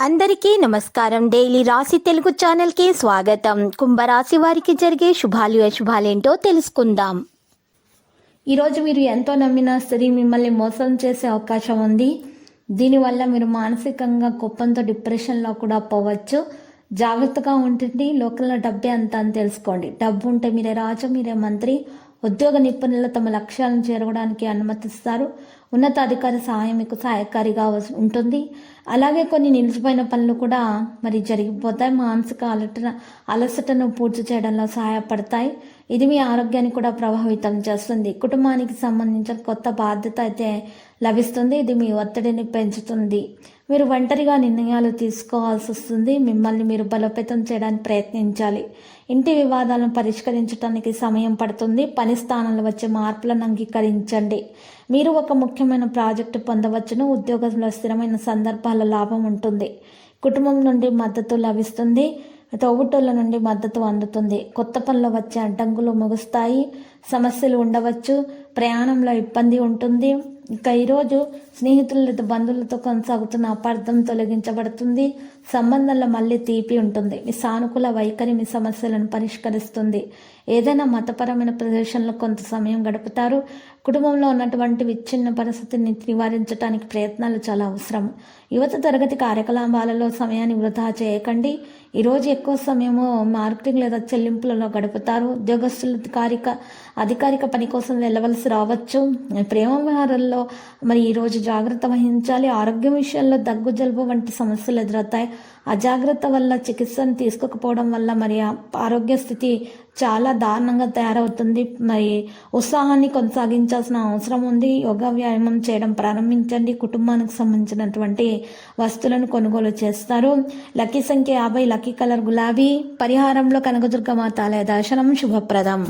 అందరికీ నమస్కారం. డైలీ రాశి తెలుగు ఛానల్కి స్వాగతం. కుంభరాశి వారికి జరిగే శుభాలు అశుభాలేంటో తెలుసుకుందాం. ఈరోజు మీరు ఎంతో నమ్మిన స్త్రీ మిమ్మల్ని మోసం చేసే అవకాశం ఉంది. దీనివల్ల మీరు మానసికంగా కోపంతో డిప్రెషన్లో కూడా పోవచ్చు. జాగ్రత్తగా ఉంటుంది. లోకల్లో డబ్బే అంతా అని తెలుసుకోండి. డబ్బు ఉంటే మీరే రాజు, మీరే మంత్రి. ఉద్యోగ నిపుణులు తమ లక్ష్యాలను చేరుకోవడానికి అనుమతిస్తారు. ఉన్నతాధికారి సహాయం మీకు సహాయకారిగా ఉంటుంది. అలాగే కొన్ని నిలిచిపోయిన పనులు కూడా జరిగిపోతాయి. మానసిక అలసటను పూర్తి చేయడంలో సహాయపడతాయి. ఇది మీ ఆరోగ్యాన్ని కూడా ప్రభావితం చేస్తుంది. కుటుంబానికి సంబంధించిన కొత్త బాధ్యత అయితే లభిస్తుంది. ఇది మీ ఒత్తిడిని పెంచుతుంది. మీరు ఒంటరిగా నిర్ణయాలు తీసుకోవాల్సి వస్తుంది. మిమ్మల్ని మీరు బలోపేతం చేయడానికి ప్రయత్నించాలి. ఇంటి వివాదాలను పరిష్కరించడానికి సమయం పడుతుంది. పని స్థానంలో వచ్చే మార్పులను అంగీకరించండి. మీరు ఒక ముఖ్యమైన ప్రాజెక్టు పొందవచ్చును. ఉద్యోగంలో స్థిరమైన సందర్భాల లాభం ఉంటుంది. కుటుంబం నుండి మద్దతు లభిస్తుంది. తోబుట్టుల నుండి మద్దతు అందుతుంది. కొత్త పనులు వచ్చే అడ్డంకులు ముగుస్తాయి. సమస్యలు ఉండవచ్చు. ప్రయాణంలో ఇబ్బంది ఉంటుంది. ఇక ఈరోజు స్నేహితులు లేదా బంధువులతో కొనసాగుతున్న అపార్థం తొలగించబడుతుంది. సంబంధంలో మళ్ళీ తీపి ఉంటుంది. మీ సానుకూల వైఖరి మీ సమస్యలను పరిష్కరిస్తుంది. ఏదైనా మతపరమైన ప్రదేశంలో కొంత సమయం గడుపుతారు. కుటుంబంలో ఉన్నటువంటి విచ్ఛిన్న పరిస్థితిని నివారించడానికి ప్రయత్నాలు చాలా అవసరం. యువత తరగతి కార్యకలాపాలలో సమయాన్ని వృధా చేయకండి. ఈరోజు ఎక్కువ సమయము మార్కెటింగ్ లేదా చెల్లింపులలో గడుపుతారు. ఉద్యోగస్తులు అధికారిక పని కోసం వెళ్ళవలసి రావచ్చు. ప్రేమ వ్యవహారాల్లో ఈరోజు జాగ్రత్త వహించాలి. ఆరోగ్యం విషయంలో దగ్గు, జలుబు వంటి సమస్యలు ఎదురవుతాయి. అజాగ్రత్త వల్ల చికిత్సను తీసుకోకపోవడం వల్ల ఆరోగ్య స్థితి చాలా దారుణంగా తయారవుతుంది. ఉత్సాహాన్ని కొనసాగించాల్సిన అవసరం ఉంది. యోగా వ్యాయామం చేయడం ప్రారంభించండి. కుటుంబానికి సంబంధించినటువంటి వస్తువులను కొనుగోలు చేస్తారు. లక్కీ సంఖ్య 50, లక్కీ కలర్ గులాబీ. పరిహారంలో కనకదుర్గ మాత ఆలయ దర్శనం శుభప్రదం.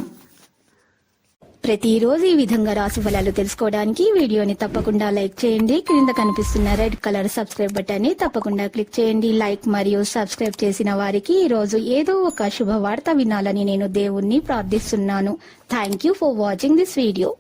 ప్రతిరోజు ఈ విధంగా రాశి ఫలాలు తెలుసుకోవడానికి వీడియోని తప్పకుండా లైక్ చేయండి. క్రింద కనిపిస్తున్న రెడ్ కలర్ సబ్స్క్రైబ్ బటన్ ని తప్పకుండా క్లిక్ చేయండి. లైక్ మరియు సబ్స్క్రైబ్ చేసిన వారికి ఈ రోజు ఏదో ఒక శుభవార్త వినాలని నేను దేవుణ్ణి ప్రార్థిస్తున్నాను. Thank you for watching this video.